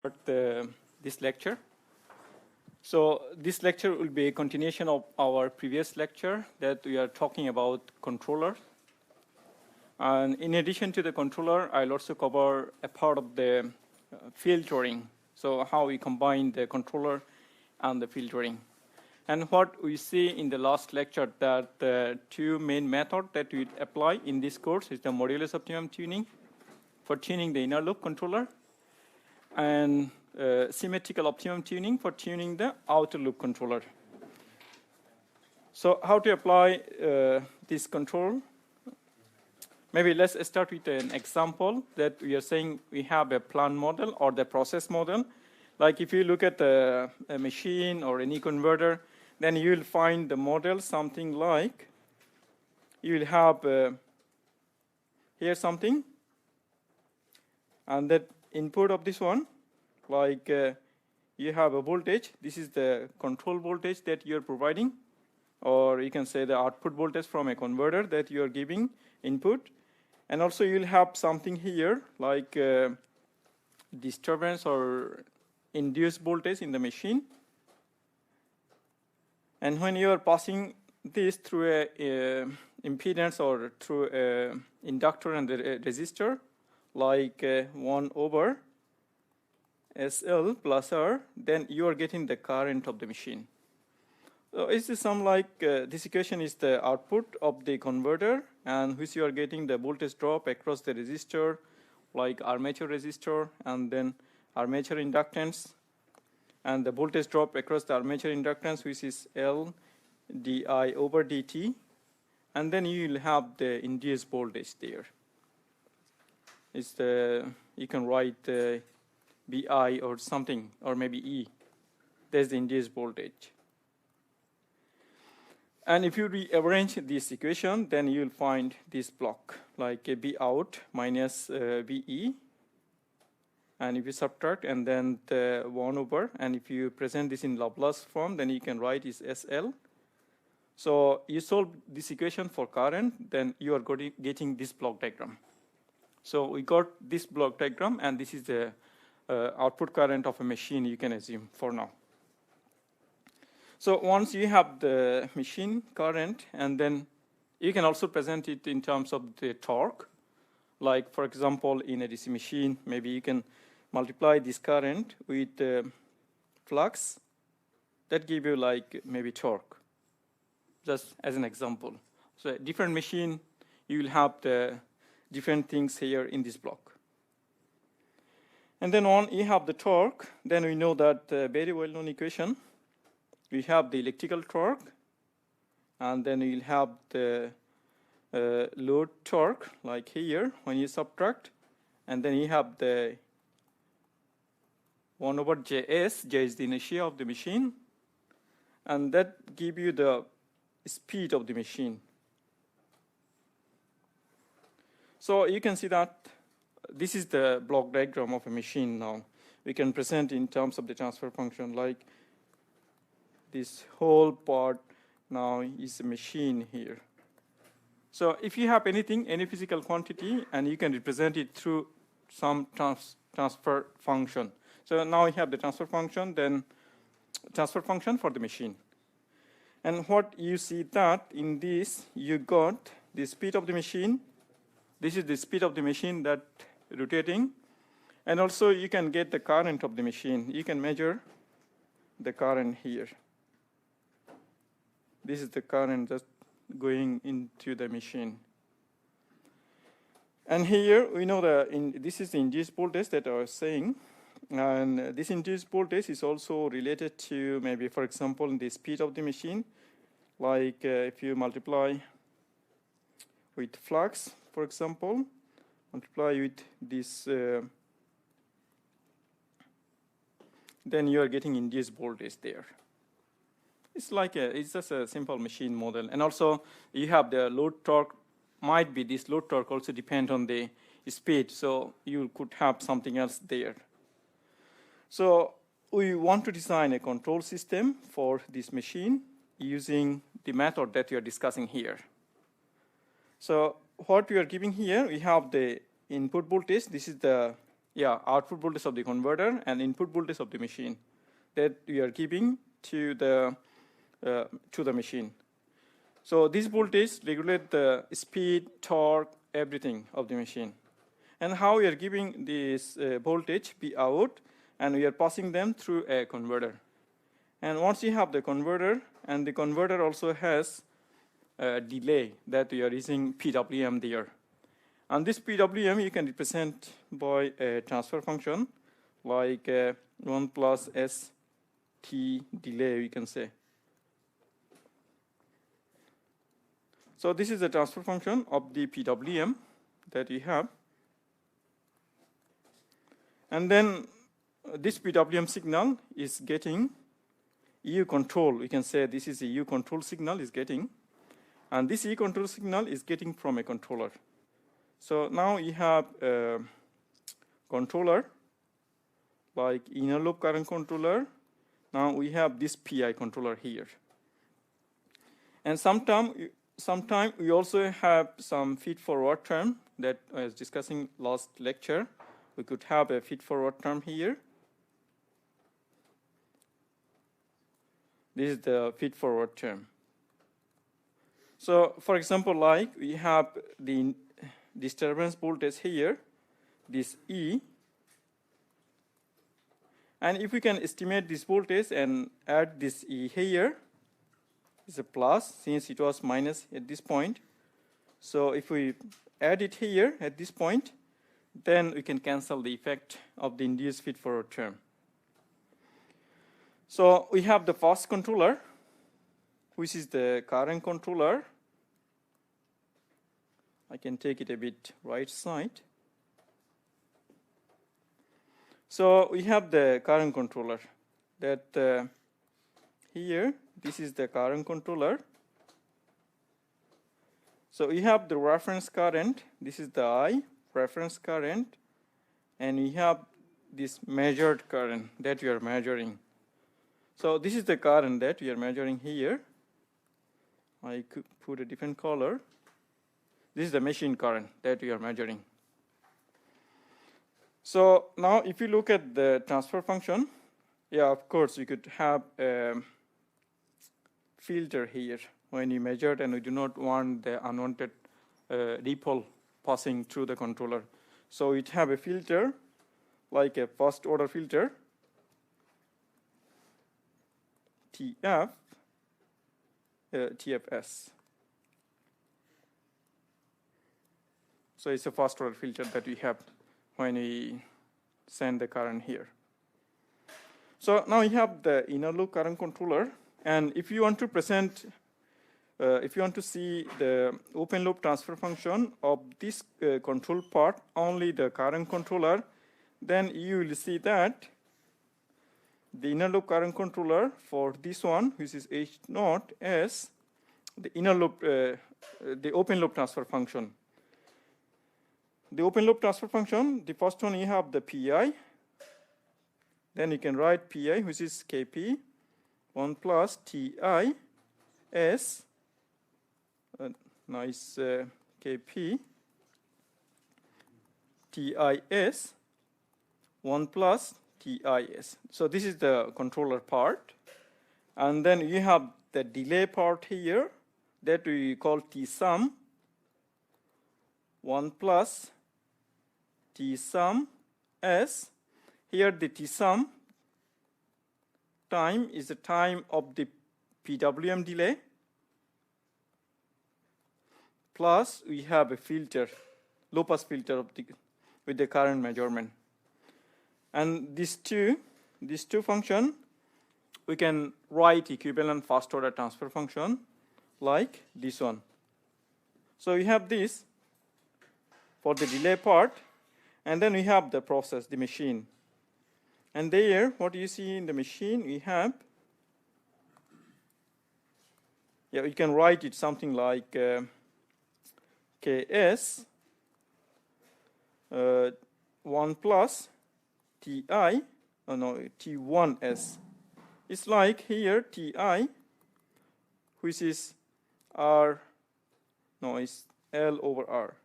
This lecture. So this lecture will be a continuation of our previous lecture that we are talking about controller. And in addition to the controller, I'll also cover a part of the filtering. So how we combine the controller and the filtering. And what we see in the last lecture that the two main methods that we apply in this course is the modulus optimum tuning for tuning the inner loop controller, and symmetrical optimum tuning for tuning the outer loop controller. So how to apply this control? Maybe let's start with an example that we are saying we have a plant model or the process model. Like if you look at a machine or any converter, then you will find the model something like, you will have here something, and that input of this one, like you have a voltage. This is the control voltage that you're providing, or you can say the output voltage from a converter that you're giving input. And also you'll have something here like disturbance or induced voltage in the machine. And when you are passing this through a impedance or through a inductor and a resistor, like 1 over SL plus R, then you are getting the current of the machine. So it's some like this equation is the output of the converter, and which you are getting the voltage drop across the resistor, like armature resistor, and then armature inductance, and the voltage drop across the armature inductance, which is L di over dt, and then you will have the induced voltage there. It's the, you can write BI or something, or maybe E. There's the induced voltage. And if you rearrange this equation, then you'll find this block, like a B out minus VE. And if you subtract, and then the 1 over, and if you present this in Laplace form, then you can write is SL. So you solve this equation for current, then you are getting this block diagram. So we got this block diagram, and this is the output current of a machine, you can assume for now. So once you have the machine current, and then you can also present it in terms of the torque. Like for example, in a DC machine, maybe you can multiply this current with flux. That give you like maybe torque, just as an example. So a different machine, you will have the different things here in this block. And then on you have the torque, then we know that very well-known equation. We have the electrical torque, and then you'll have the load torque, like here, when you subtract, and then you have the 1 over Js, J is the inertia of the machine, and that give you the speed of the machine. So you can see that this is the block diagram of a machine now. We can present in terms of the transfer function, like this whole part now is a machine here. So if you have anything, any physical quantity, and you can represent it through some transfer function. So now we have the transfer function, then transfer function for the machine. And what you see that in this, you got the speed of the machine. This is the speed of the machine that rotating. And also you can get the current of the machine. You can measure the current here. This is the current just going into the machine. And here we know that this is the induced voltage that I was saying. And this induced voltage is also related to maybe, for example, the speed of the machine. Like if you multiply with flux, for example, multiply with this, then you are getting induced voltage there. It's like it's just a simple machine model. And also you have the load torque, might be this load torque also depend on the speed. So you could have something else there. So we want to design a control system for this machine using the method that we are discussing here. So what we are giving here, we have the input voltage. This is the output voltage of the converter and input voltage of the machine that we are giving to the machine. So this voltage regulate the speed, torque, everything of the machine. And how we are giving this voltage P out, and we are passing them through a converter. And once you have the converter, and the converter also has a delay that we are using PWM there. And this PWM you can represent by a transfer function like 1 plus ST delay, we can say. So this is the transfer function of the PWM that we have. And then this PWM signal is getting EU control. We can say this is a EU control signal is getting. And this EU control signal is getting from a controller. So now you have a controller like inner loop current controller. Now we have this PI controller here. And sometime we also have some feed-forward term that I was discussing last lecture. We could have a feed-forward term here. This is the feed-forward term. So, for example, like we have the disturbance voltage here, this E. And if we can estimate this voltage and add this E here, it's a plus since it was minus at this point. So if we add it here at this point, then we can cancel the effect of the induced feed-forward term. So we have the first controller, which is the current controller. I can take it a bit right side. So we have the current controller that here, this is the current controller. So we have the reference current. This is the I, reference current. And we have this measured current that we are measuring. So this is the current that we are measuring here. I could put a different color. This is the machine current that we are measuring. So now if you look at the transfer function, of course we could have a filter here when you measured, and we do not want the unwanted ripple passing through the controller. So it have a filter like a first order filter, TFS. So it's a first order filter that we have when we send the current here. So now you have the inner loop current controller, and if you want to present, if you want to see the open loop transfer function of this control part, only the current controller, then you will see that the inner loop current controller for this one, which is H0 as the inner loop, the open loop transfer function. The open loop transfer function, the first one you have the PI. Then you can write PI, which is Kp 1 plus Ti S. Now it's Kp Tis 1 plus Tis. So this is the controller part. And then you have the delay part here that we call Tsum 1 plus Tsum S. Here the Tsum time is the time of the PWM delay, plus we have a filter, low pass filter of with the current measurement. And these two functions, we can write equivalent first order transfer function like this one. So we have this for the delay part, and then we have the process, the machine. And there, what you see in the machine, we have, we can write it something like Ks 1 plus Ti, T1S. It's like here Ti, which is R, it's L over R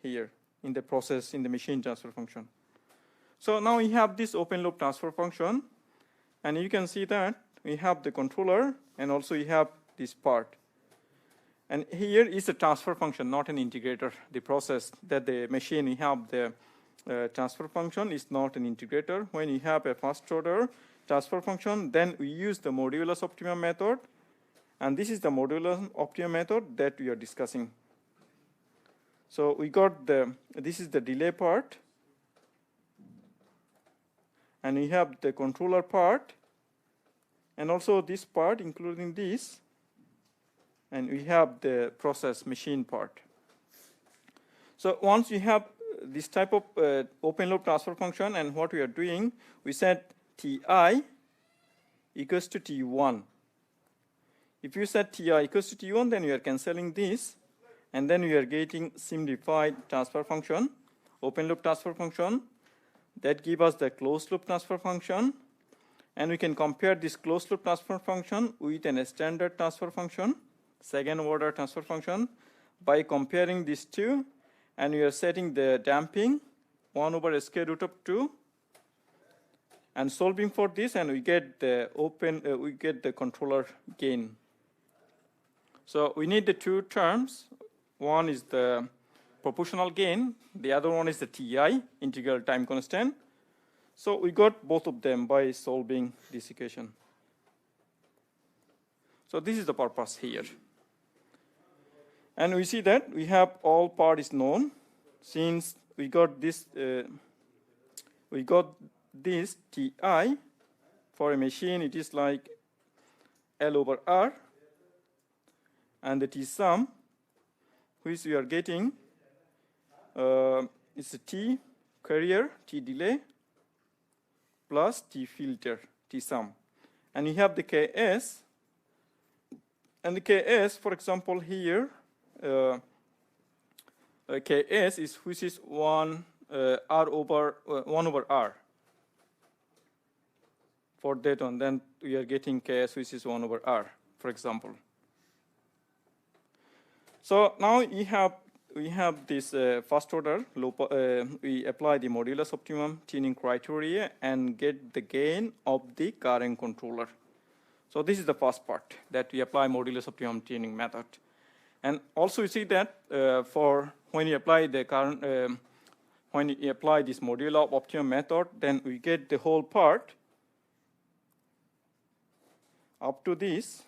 here in the process, in the machine transfer function. So now we have this open loop transfer function, and you can see that we have the controller, and also we have this part. And here is a transfer function, not an integrator. The process that the machine, we have the transfer function is not an integrator. When you have a first order transfer function, then we use the modulus optimum method, and this is the modulus optimum method that we are discussing. So we got this is the delay part, and we have the controller part, and also this part, including this, and we have the process machine part. So once we have this type of open loop transfer function, and what we are doing, we set Ti equals to T1. If you set Ti equals to T1, then you are canceling this, and then we are getting simplified transfer function, open loop transfer function, that give us the closed loop transfer function, and we can compare this closed loop transfer function with a standard transfer function, second order transfer function, by comparing these two, and we are setting the damping 1 over square root of 2, and solving for this, and we get the we get the controller gain. So we need the two terms. One is the proportional gain, the other one is the Ti, integral time constant. So we got both of them by solving this equation. So this is the purpose here. And we see that we have all part is known. Since we got this Ti for a machine, it is like L over R, and the T sum, which we are getting, is a T carrier, T delay, plus T filter, T sum. And we have the Ks, and the Ks, for example, here, Ks is which is 1 over R. For that one, then we are getting Ks which is 1 over R, for example. So now we have this first order loop. We apply the modulus optimum tuning criteria and get the gain of the current controller. So this is the first part, that we apply modulus optimum tuning method. And also you see that for when you apply the current, when you apply this modulo optimum method, then we get the whole part up to this.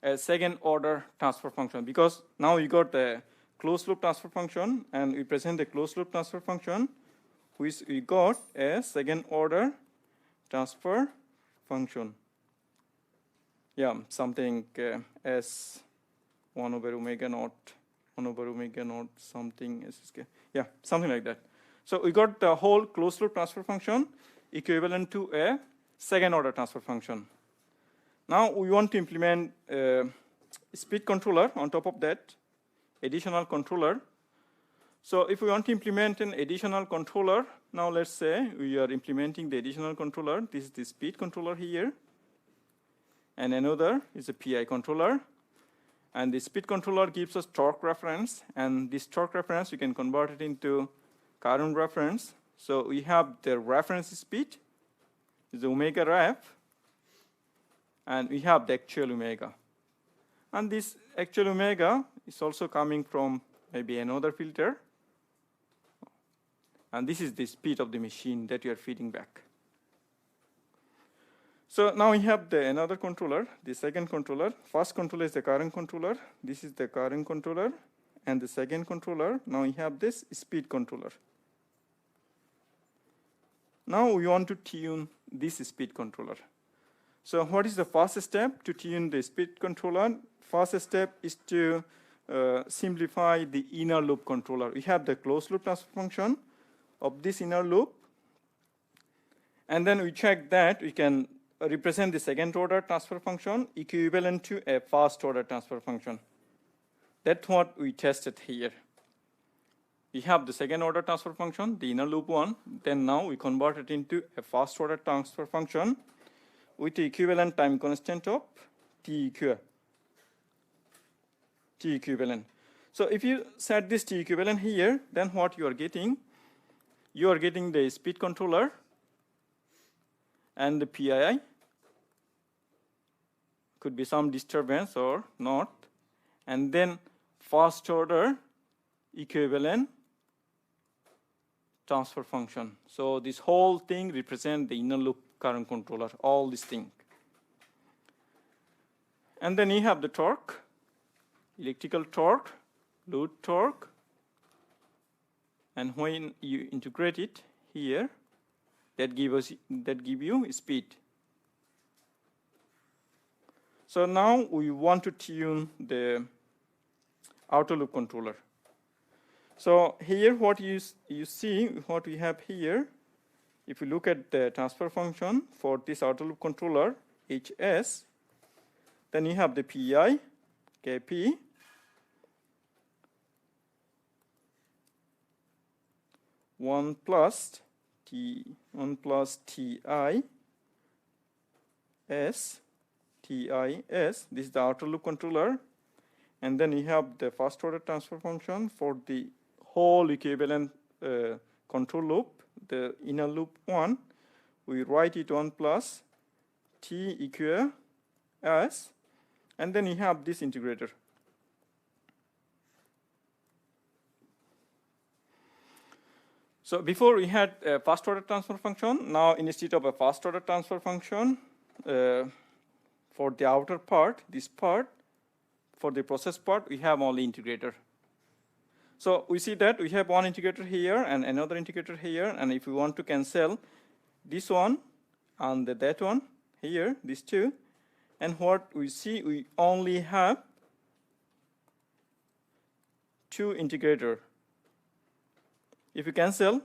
A second order transfer function, because now we got the closed loop transfer function, and we present the closed loop transfer function, which we got a second order transfer function. Yeah, something as 1 over omega naught, 1 over omega naught, something SSK. Yeah, something like that. So we got the whole closed loop transfer function equivalent to a second order transfer function. Now we want to implement a speed controller on top of that, additional controller. So if we want to implement an additional controller, now let's say we are implementing the additional controller. This is the speed controller here, and another is a PI controller. And the speed controller gives us torque reference, and this torque reference we can convert it into current reference. So we have the reference speed, is omega ref, and we have the actual omega. And this actual omega is also coming from maybe another filter. And this is the speed of the machine that you are feeding back. So now we have another controller, the second controller. First controller is the current controller. This is the current controller. And the second controller, now we have this speed controller. Now we want to tune this speed controller. So what is the first step to tune the speed controller? First step is to simplify the inner loop controller. We have the closed loop transfer function of this inner loop. And then we check that we can represent the second order transfer function equivalent to a first order transfer function. That's what we tested here. We have the second order transfer function, the inner loop one. Then now we convert it into a first order transfer function with the equivalent time constant of T equal. T equivalent. So if you set this T equivalent here, then what you are getting the speed controller and the PII. Could be some disturbance or not. And then first order equivalent transfer function. So this whole thing represents the inner loop current controller, all this thing. And then you have the torque, electrical torque, load torque, and when you integrate it here, that give you speed. So now we want to tune the outer loop controller. So here what you see, what we have here, if you look at the transfer function for this outer loop controller, HS, then you have the PI, KP, one plus TI S, TIS, this is the outer loop controller, and then you have the first order transfer function for the whole equivalent control loop, the inner loop 1, we write it 1 plus T equal S, and then you have this integrator. So before we had a first order transfer function, now instead of a first order transfer function, for the outer part, this part, for the process part, we have only integrator. So we see that we have one integrator here and another integrator here, and if we want to cancel this one and that one here, these two, and what we see, we only have two integrator. If you cancel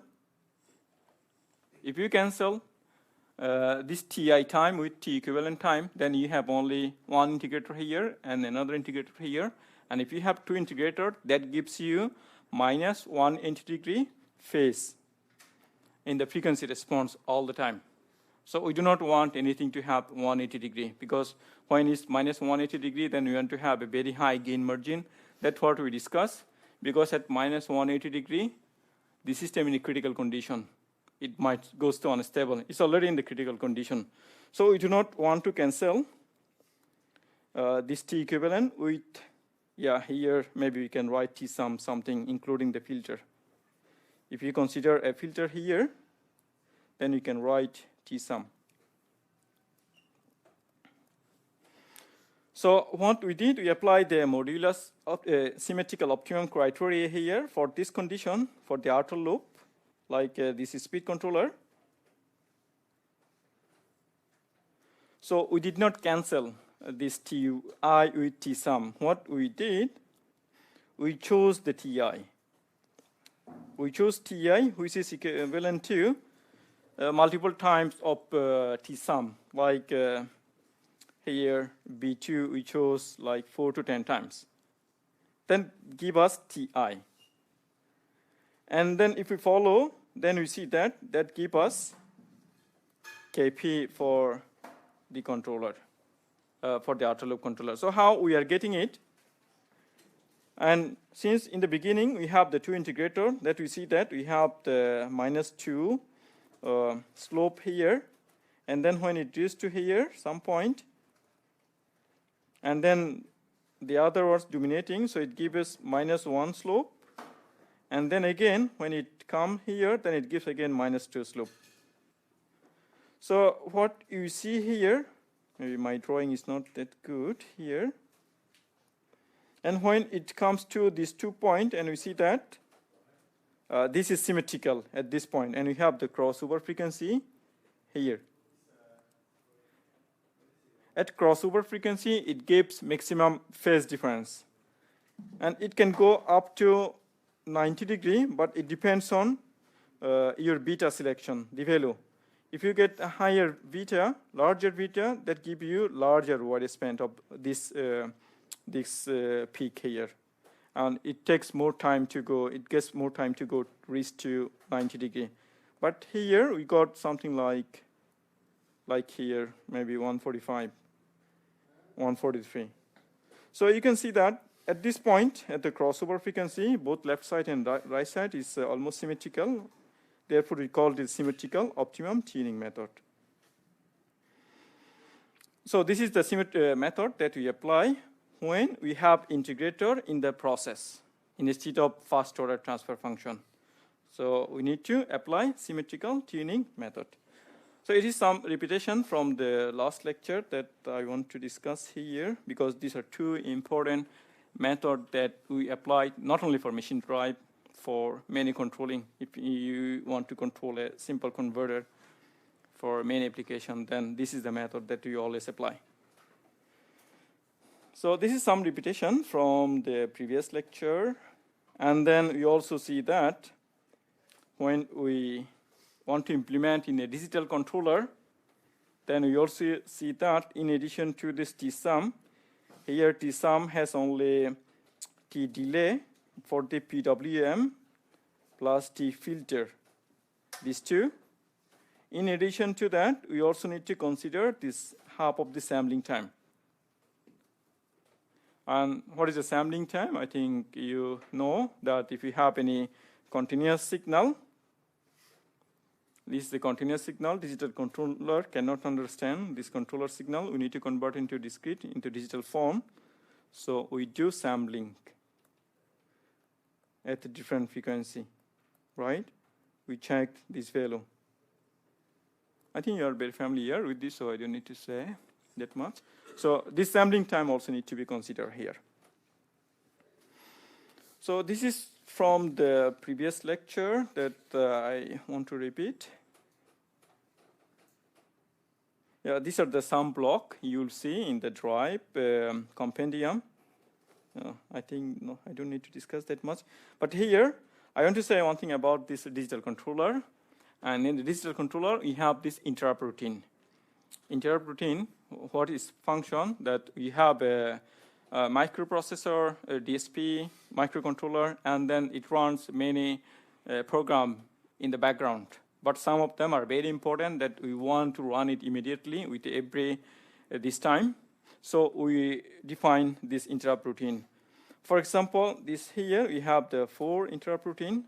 this Ti time with T equivalent time, then you have only one integrator here and another integrator here. And if you have two integrators, that gives you minus 180 degree phase in the frequency response all the time. So we do not want anything to have 180 degree, because when it's minus 180 degree, then we want to have a very high gain margin. That's what we discuss, because at minus 180 degree, the system in a critical condition. It might goes to unstable. It's already in the critical condition. So we do not want to cancel this T equivalent with, here maybe we can write T sum something including the filter. If you consider a filter here, then you can write T sum. So what we did, we applied the modulus of symmetrical optimum criteria here for this condition, for the outer loop, like this is speed controller. So we did not cancel this Ti with T sum. What we did, we chose the Ti. We chose Ti, which is equivalent to multiple times of T sum, like here B2 we chose like 4 to 10 times. Then give us Ti. And then if we follow, then we see that give us Kp for the controller, for the outer loop controller. So how we are getting it? And since in the beginning we have the two integrator, that we see that we have the -2 slope here, and then when it reaches to here, some point, and then the other was dominating, so it gives us -1 slope, and then again when it comes here, then it gives again -2 slope. So what you see here, maybe my drawing is not that good here, and when it comes to these 2 points, and we see that this is symmetrical at this point, and we have the crossover frequency here. At crossover frequency, it gives maximum phase difference. And it can go up to 90 degree, but it depends on your beta selection, the value. If you get a higher beta, larger beta, that give you larger widespan of this peak here. And it takes more time to go, it gets more time to go reach to 90 degree. But here we got something like here, maybe 145, 143. So you can see that at this point, at the crossover frequency, both left side and right side is almost symmetrical. Therefore, we call this symmetrical optimum tuning method. So this is the method that we apply when we have integrator in the process instead of first order transfer function. So we need to apply symmetrical tuning method. So it is some repetition from the last lecture that I want to discuss here, because these are two important methods that we apply not only for machine drive, for many controlling. If you want to control a simple converter for main application, then this is the method that we always apply. So this is some repetition from the previous lecture. And then we also see that when we want to implement in a digital controller, then we also see that in addition to this T-sum, here T-sum has only T-delay for the PWM plus T-filter, these two. In addition to that, we also need to consider this half of the sampling time. And what is the sampling time? I think you know that if you have any continuous signal, this is the continuous signal. Digital controller cannot understand this controller signal. We need to convert into discrete, into digital form. So we do sampling at a different frequency, right? We check this value. I think you are very familiar with this, so I don't need to say that much. So this sampling time also needs to be considered here. So this is from the previous lecture that I want to repeat. Yeah, these are the sum block you'll see in the drive compendium. I think, no, I don't need to discuss that much. But here, I want to say one thing about this digital controller. And in the digital controller, we have this interrupt routine. Interrupt routine, what is function? That we have a microprocessor, a DSP, microcontroller, and then it runs many programs in the background. But some of them are very important that we want to run it immediately with every this time. So we define this interrupt routine. For example, this here we have the 4 interrupt routine.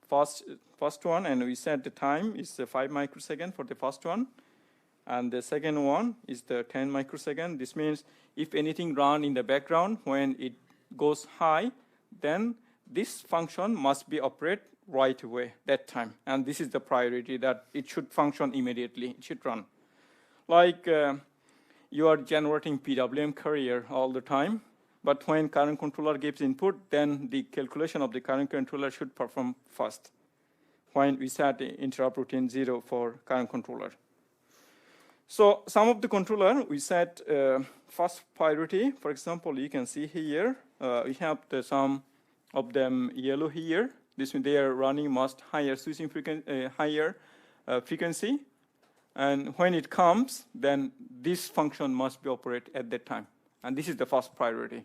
First one, and we set the time is 5 microseconds for the first one. And the second one is the 10 microseconds. This means if anything run in the background, when it goes high, then this function must be operated right away that time. And this is the priority, that it should function immediately. It should run. Like you are generating PWM carrier all the time, but when current controller gives input, then the calculation of the current controller should perform first when we set the interrupt routine 0 for current controller. So some of the controller, we set first priority. For example, you can see here, we have some of them yellow here. This means they are running much higher switching frequency. And when it comes, then this function must be operated at that time. And this is the first priority.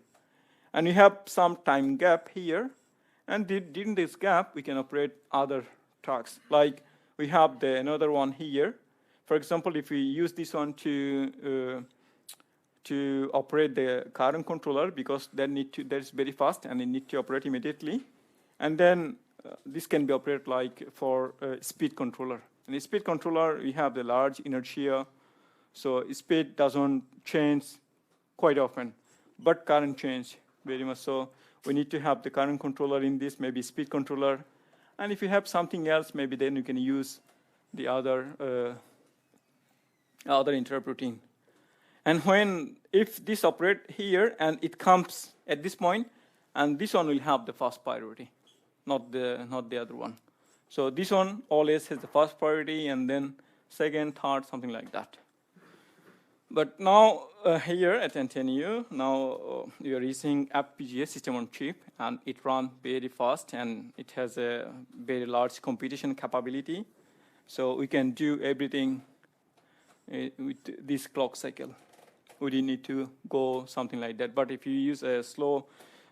And we have some time gap here. And during this gap, we can operate other tasks. Like we have another one here. For example, if we use this one to operate the current controller, because that is very fast and it needs to operate immediately. And then this can be operated like for speed controller. In a speed controller, we have the large inertia, so speed doesn't change quite often, but current change very much. So we need to have the current controller in this, maybe speed controller. And if you have something else, maybe then you can use the other interrupt routine. And if this operates here and it comes at this point, and this one will have the first priority, not the other one. So this one always has the first priority, and then second, third, something like that. But now here at NTNU, now we are using FPGA system on chip, and it runs very fast, and it has a very large computation capability. So we can do everything with this clock cycle. We didn't need to go something like that. But if you use a slow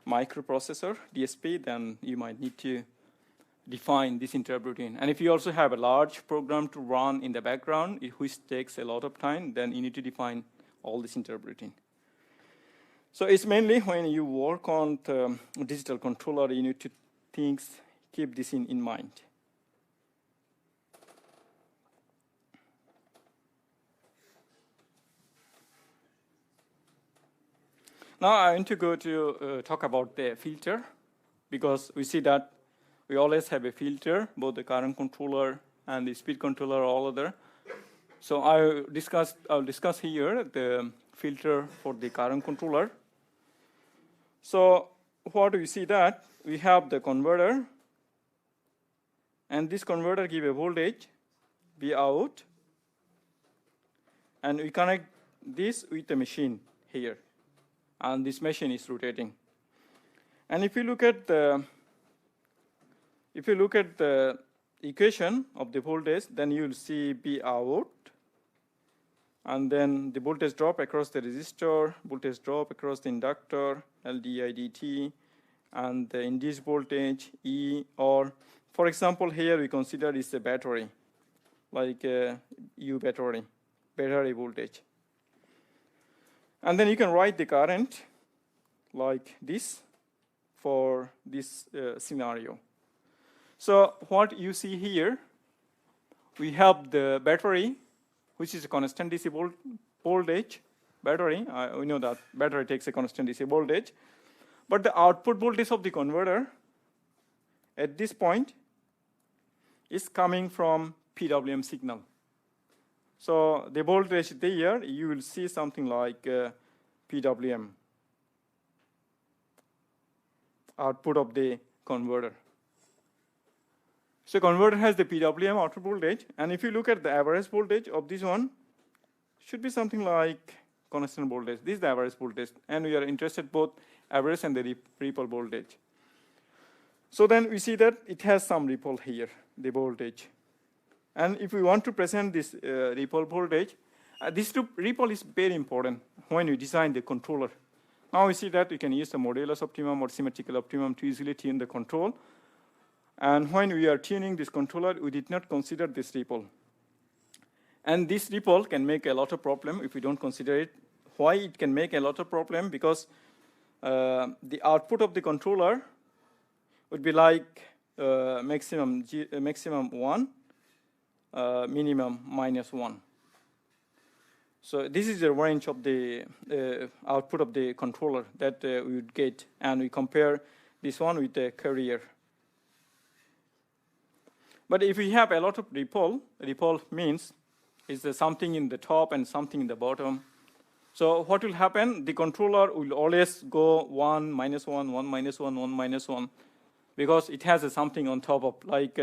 microprocessor, DSP, then you might need to define this interrupt routine. And if you also have a large program to run in the background, which takes a lot of time, then you need to define all this interrupt routine. So it's mainly when you work on the digital controller, you need to keep this in mind. Now I want to go to talk about the filter, because we see that we always have a filter, both the current controller and the speed controller, all other. So I'll discuss here the filter for the current controller. So what we see that we have the converter, and this converter give a voltage V out, and we connect this with the machine here, and this machine is rotating. And if you look at the equation of the voltage, then you will see B out, and then the voltage drop across the resistor, voltage drop across the inductor, LDI/dt, and the induced voltage E, or for example here we consider it's a battery, like a U battery voltage. And then you can write the current like this for this scenario. So what you see here, we have the battery, which is a constant DC voltage battery. We know that battery takes a constant DC voltage. But the output voltage of the converter at this point is coming from PWM signal. So the voltage there, you will see something like PWM, output of the converter. So converter has the PWM output voltage, and if you look at the average voltage of this one, should be something like constant voltage. This is the average voltage, and we are interested both average and the ripple voltage. So then we see that it has some ripple here, the voltage. And if we want to present this ripple voltage, this ripple is very important when you design the controller. Now we see that we can use the modulus optimum or symmetrical optimum to easily tune the control. And when we are tuning this controller, we did not consider this ripple. And this ripple can make a lot of problem if we don't consider it. Why it can make a lot of problem? Because the output of the controller would be like maximum 1, minimum -1. So this is the range of the output of the controller that we would get, and we compare this one with the carrier. But if we have a lot of ripple means is there something in the top and something in the bottom. So what will happen? The controller will always go 1, -1, 1, -1, 1, -1, because it has something on top of, like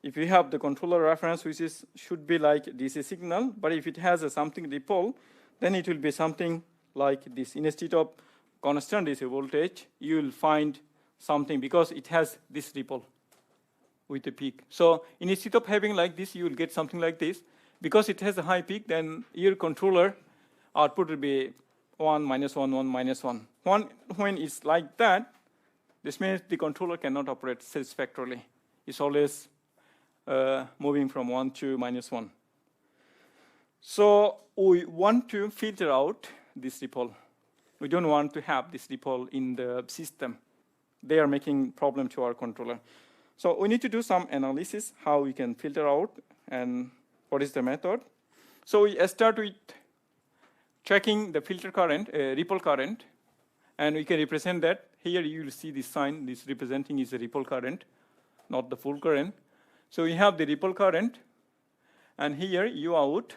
if you have the controller reference, which should be like DC signal, but if it has something ripple, then it will be something like this. Instead of constant DC voltage, you will find something because it has this ripple with a peak. So instead of having like this, you will get something like this. Because it has a high peak, then your controller output will be 1, -1, 1, -1. When it's like that, this means the controller cannot operate satisfactorily. It's always moving from 1 to -1. So we want to filter out this ripple. We don't want to have this ripple in the system. They are making problem to our controller. So we need to do some analysis how we can filter out and what is the method. So we start with checking the filter current, ripple current, and we can represent that. Here you will see this sign, this representing is a ripple current, not the full current. So we have the ripple current, and here U out.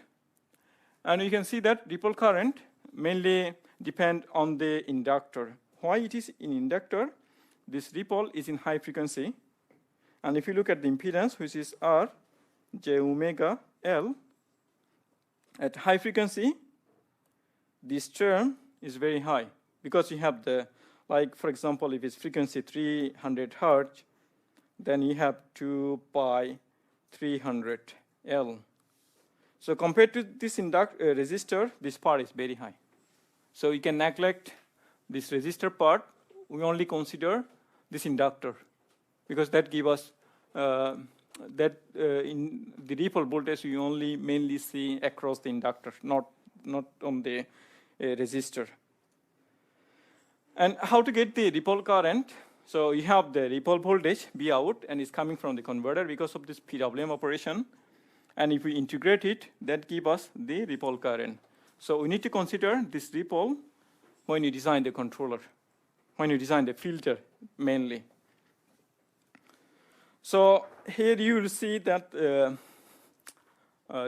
And you can see that ripple current mainly depend on the inductor. Why it is in inductor? This ripple is in high frequency. And if you look at the impedance, which is R, J omega L, at high frequency, this term is very high because you have the, like for example, if it's frequency 300 hertz, then you have 2 pi 300 L. So compared to this resistor, this part is very high. So you can neglect this resistor part. We only consider this inductor because that gives us in the ripple voltage you only mainly see across the inductor, not on the resistor. And how to get the ripple current? So you have the ripple voltage B out, and it's coming from the converter because of this PWM operation. And if we integrate it, that gives us the ripple current. So we need to consider this ripple when you design the controller, when you design the filter mainly. So here you will see that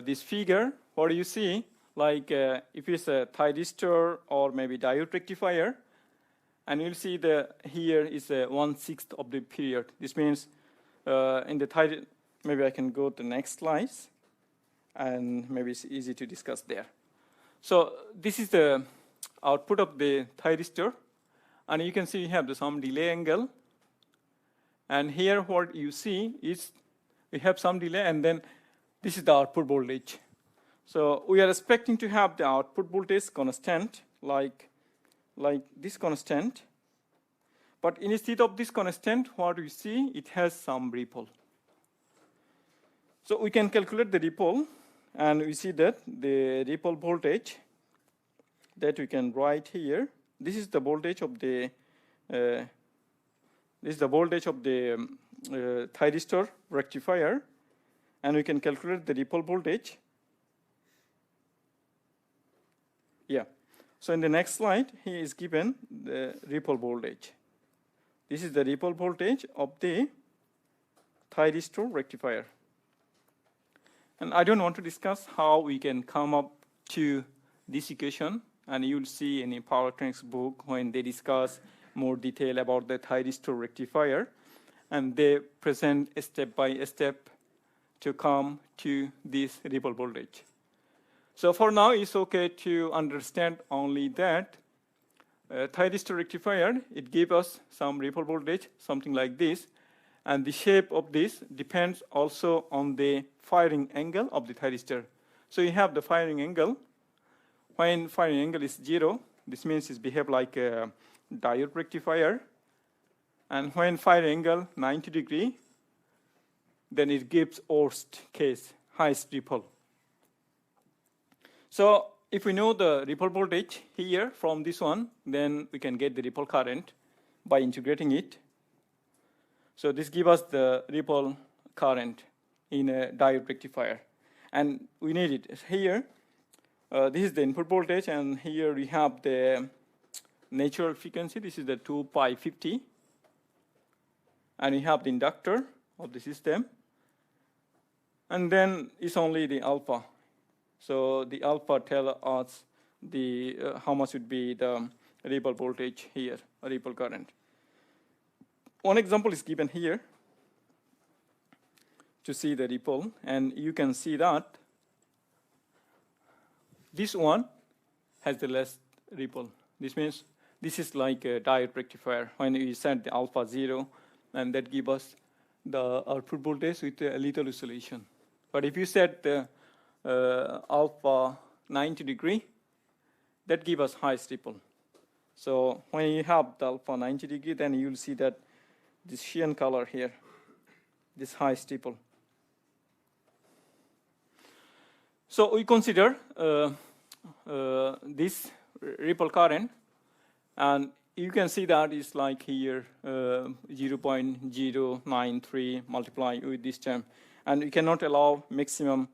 this figure, what do you see? Like if it's a thyristor or maybe diode rectifier, and you'll see here is 1/6 of the period. This means in the maybe I can go to the next slides, and maybe it's easy to discuss there. So this is the output of the thyristor, and you can see you have some delay angle. And here what you see is we have some delay, and then this is the output voltage. So we are expecting to have the output voltage constant, like this constant. But instead of this constant, what we see, it has some ripple. So we can calculate the ripple, and we see that the ripple voltage that we can write here. This is the voltage of the thyristor rectifier, and we can calculate the ripple voltage. Yeah. So in the next slide, he is given the ripple voltage. This is the ripple voltage of the thyristor rectifier. And I don't want to discuss how we can come up to this equation, and you'll see in a power electronics book when they discuss more detail about the thyristor rectifier, and they present a step by step to come to this ripple voltage. So for now, it's okay to understand only that thyristor rectifier, it gives us some ripple voltage, something like this, and the shape of this depends also on the firing angle of the thyristor. So you have the firing angle. When firing angle is 0, this means it behaves like a diode rectifier. And when firing angle 90 degree, then it gives worst case, highest ripple. So if we know the ripple voltage here from this one, then we can get the ripple current by integrating it. So this gives us the ripple current in a diode rectifier. And we need it here. This is the input voltage, and here we have the natural frequency. This is the 2 pi 50. And we have the inductor of the system. And then it's only the alpha. So the alpha tells us the how much would be the ripple voltage here, or ripple current. One example is given here to see the ripple, and you can see that this one has the less ripple. This means this is like a diode rectifier. When we set the alpha 0, and that gives us the output voltage with a little oscillation. But if you set the alpha 90 degree, that gives us highest ripple. So when you have the alpha 90 degree, then you'll see that this cyan color here, this highest ripple. So we consider this ripple current, and you can see that it's like here 0.093 multiplied with this term, and we cannot allow maximum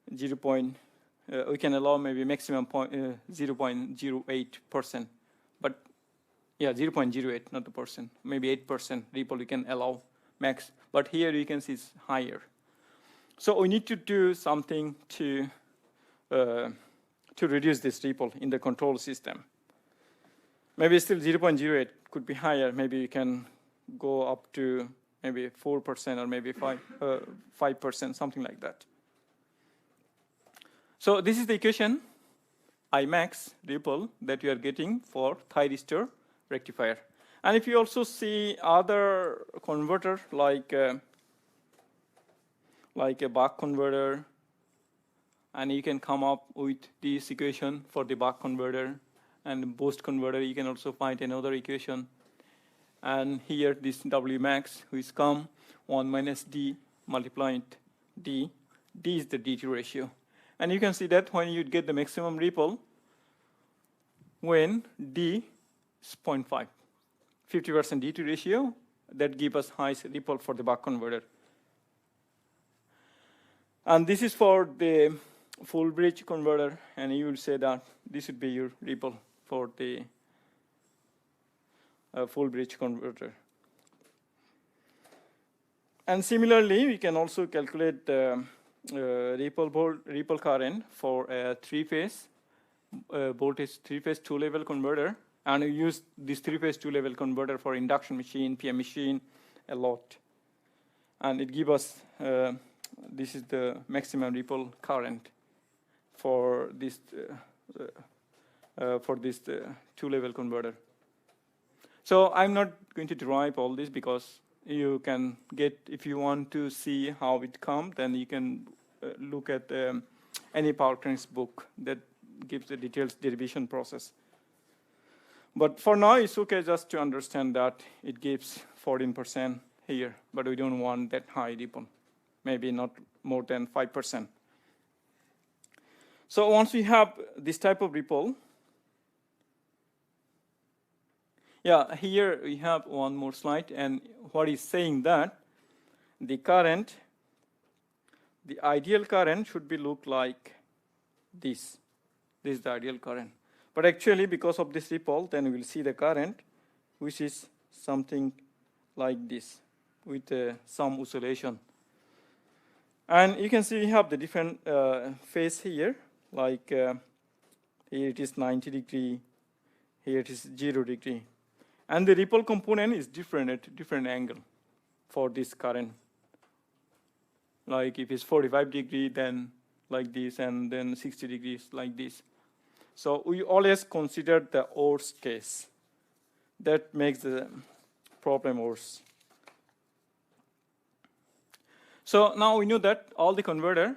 we can allow maybe maximum 0.08%, but yeah, 0.08, not the percent, maybe 8% ripple we can allow max, but here you can see it's higher. So we need to do something to reduce this ripple in the control system. Maybe still 0.08 could be higher. Maybe you can go up to maybe 4% or maybe 5%, something like that. So this is the equation, I max ripple, that you are getting for thyristor rectifier. And if you also see other converter like a buck converter, and you can come up with this equation for the buck converter, and boost converter, you can also find another equation. And here this W max, which come 1 minus D multiplied D. D is the DT ratio. And you can see that when you get the maximum ripple, when D 0.5. 50% D2 ratio, that gives us highest ripple for the buck converter. And this is for the full bridge converter, and you will say that this would be your ripple for the full bridge converter. And similarly, we can also calculate the ripple current for a three-phase voltage, three-phase two-level converter, and we use this three-phase two-level converter for induction machine, PM machine, a lot. And it gives us, this is the maximum ripple current for this two-level converter. So I'm not going to derive all this because you can get, if you want to see how it comes, then you can look at any powertrains book that gives the detailed derivation process. But for now, it's okay just to understand that it gives 14% here, but we don't want that high ripple, maybe not more than 5%. So once we have this type of ripple, yeah, here we have one more slide, and what is saying that the current, the ideal current should be look like this. This is the ideal current. But actually, because of this ripple, then we will see the current, which is something like this, with some oscillation. And you can see we have the different phase here, like here it is 90 degree, here it is 0 degree. And the ripple component is different at different angle for this current. Like if it's 45 degree, then like this, and then 60 degrees like this. So we always consider the worst case. That makes the problem worse. So now we know that all the converter,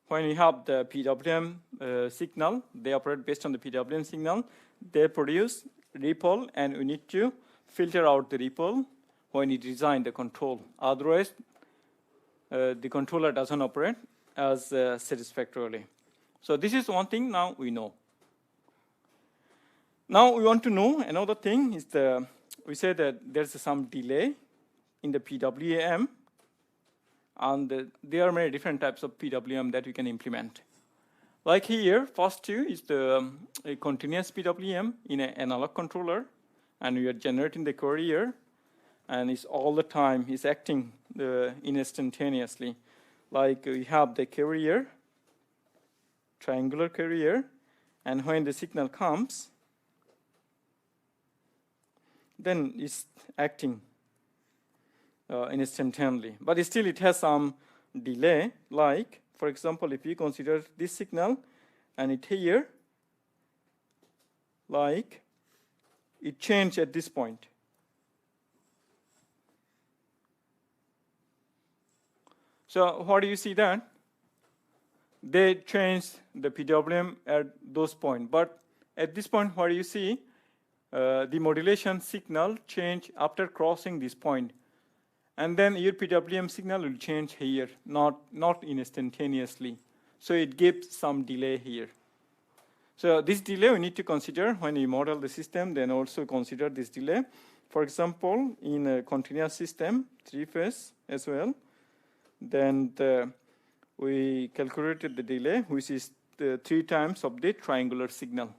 when we have the PWM signal, they operate based on the PWM signal. They produce ripple, and we need to filter out the ripple when we design the control. Otherwise, the controller doesn't operate as satisfactorily. So this is one thing now we know. Now we want to know another thing is we say that there's some delay in the PWM, and there are many different types of PWM that we can implement. Like here, first two is the continuous PWM in an analog controller, and we are generating the carrier, and it's all the time, it's acting instantaneously. Like we have the carrier, triangular carrier, and when the signal comes, then it's acting instantaneously. But still it has some delay, like, for example, if you consider this signal, and it here, like, it changed at this point. So what do you see that? They changed the PWM at those points. But at this point, what do you see? The modulation signal change after crossing this point. And then your PWM signal will change here, not instantaneously. So it gives some delay here. So this delay we need to consider when we model the system, then also consider this delay. For example, in a continuous system, three-phase as well, then we calculated the delay, which is the 3 times of the triangular signal.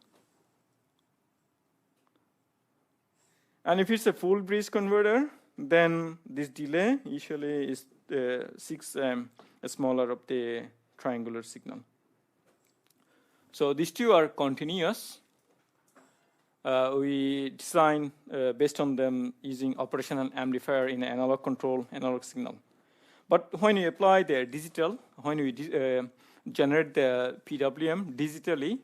And if it's a full bridge converter, then this delay usually is 6 smaller of the triangular signal. So these two are continuous. We design based on them using operational amplifier in analog control, analog signal. But when we apply the digital, when we generate the PWM digitally,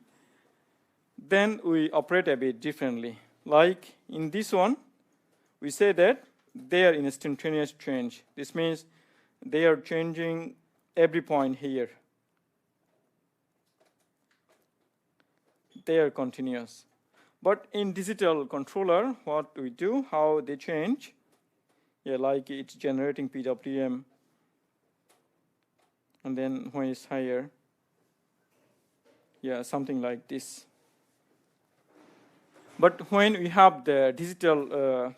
then we operate a bit differently. Like in this one, we say that they are in instantaneous change. This means they are changing every point here. They are continuous. But in digital controller, what we do, how they change, yeah, like it's generating PWM, and then when it's higher, yeah, something like this. But when we have the digital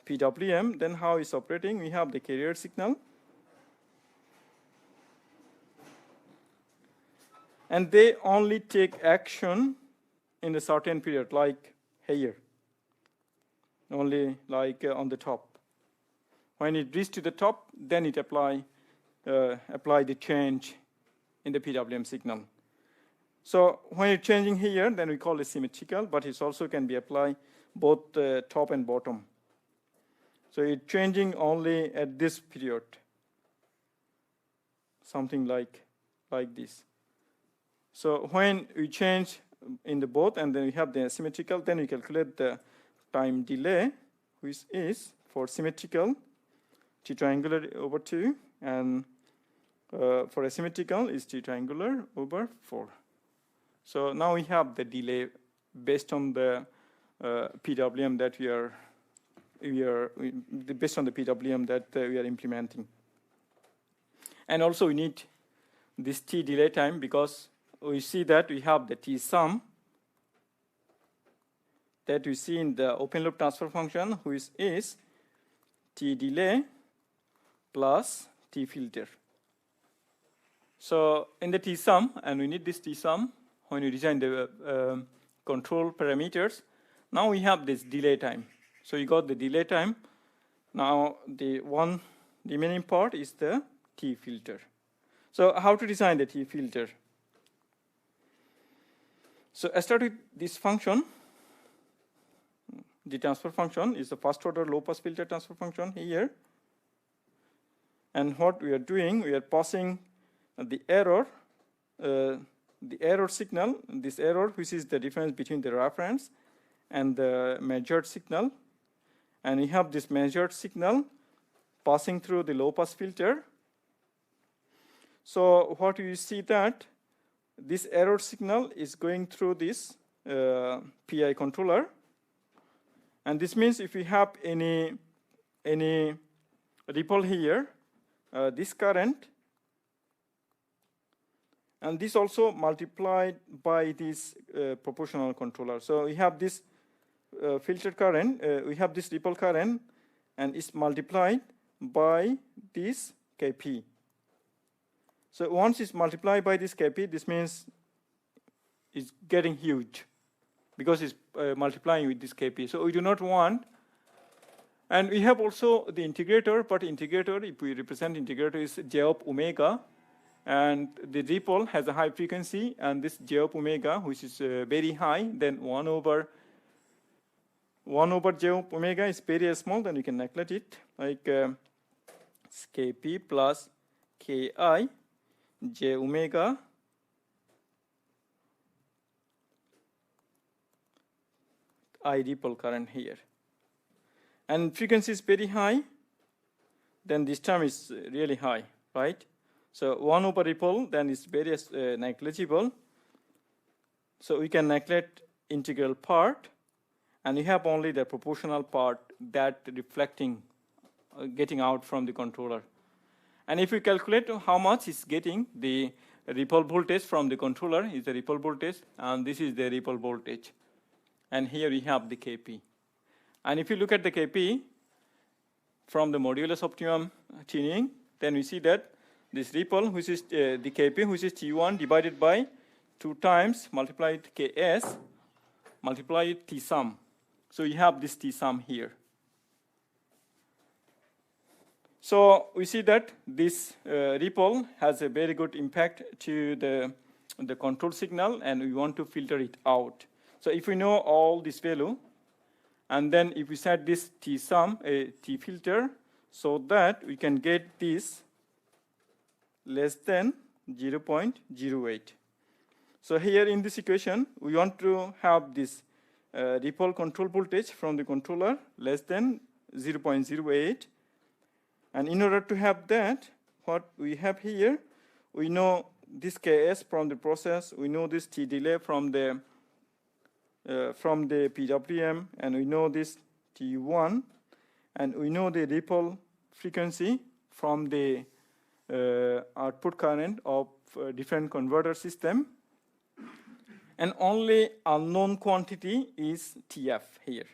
PWM, then how it's operating? We have the carrier signal, and they only take action in a certain period, like here, only like on the top. When it reaches to the top, then it apply the change in the PWM signal. So when it's changing here, then we call it symmetrical, but it also can be applied both top and bottom. So it's changing only at this period, something like this. So when we change in the both, and then we have the symmetrical, then we calculate the time delay, which is for symmetrical, T triangular over 2, and for asymmetrical is T triangular over 4. So now we have the delay based on the PWM that based on the PWM that we are implementing. And also we need this T delay time, because we see that we have the T sum that we see in the open loop transfer function, which is T delay plus T filter. So in the T sum, and we need this T sum when we design the control parameters, now we have this delay time. So you got the delay time. Now the one remaining part is the T filter. So how to design the T filter? So I start with this function. The transfer function is the first order low pass filter transfer function here. And what we are doing, we are passing the error signal, this error, which is the difference between the reference and the measured signal. And we have this measured signal passing through the low pass filter. So what you see that this error signal is going through this PI controller. And this means if we have any ripple here, this current, and this also multiplied by this proportional controller. So we have this filter current, we have this ripple current, and it's multiplied by this Kp. So once it's multiplied by this Kp, this means it's getting huge because it's multiplying with this Kp. So we do not want, and we have also the integrator, but integrator, if we represent integrator, is J of omega, and the ripple has a high frequency, and this J of omega, which is very high, then 1 over J of omega is very small, then you can neglect it, like Kp plus Ki J omega I ripple current here. And frequency is very high, then this term is really high, right? So 1 over ripple, then it's very negligible. So we can neglect integral part, and you have only the proportional part that reflecting, getting out from the controller. And if we calculate how much is getting, the ripple voltage from the controller is the ripple voltage, and this is the ripple voltage. And here we have the Kp. And if you look at the Kp from the modulus optimum tuning, then we see that this ripple, which is the Kp, which is T1 divided by 2 times multiplied Ks multiplied T sum. So you have this T sum here. So we see that this ripple has a very good impact to the control signal, and we want to filter it out. So if we know all this value, and then if we set this T sum, a T filter, so that we can get this less than 0.08. So here in this equation, we want to have this ripple control voltage from the controller less than 0.08. And in order to have that, what we have here, we know this Ks from the process, we know this T delay from the PWM, and we know this T1, and we know the ripple frequency from the output current of different converter system. and only unknown quantity is TF here.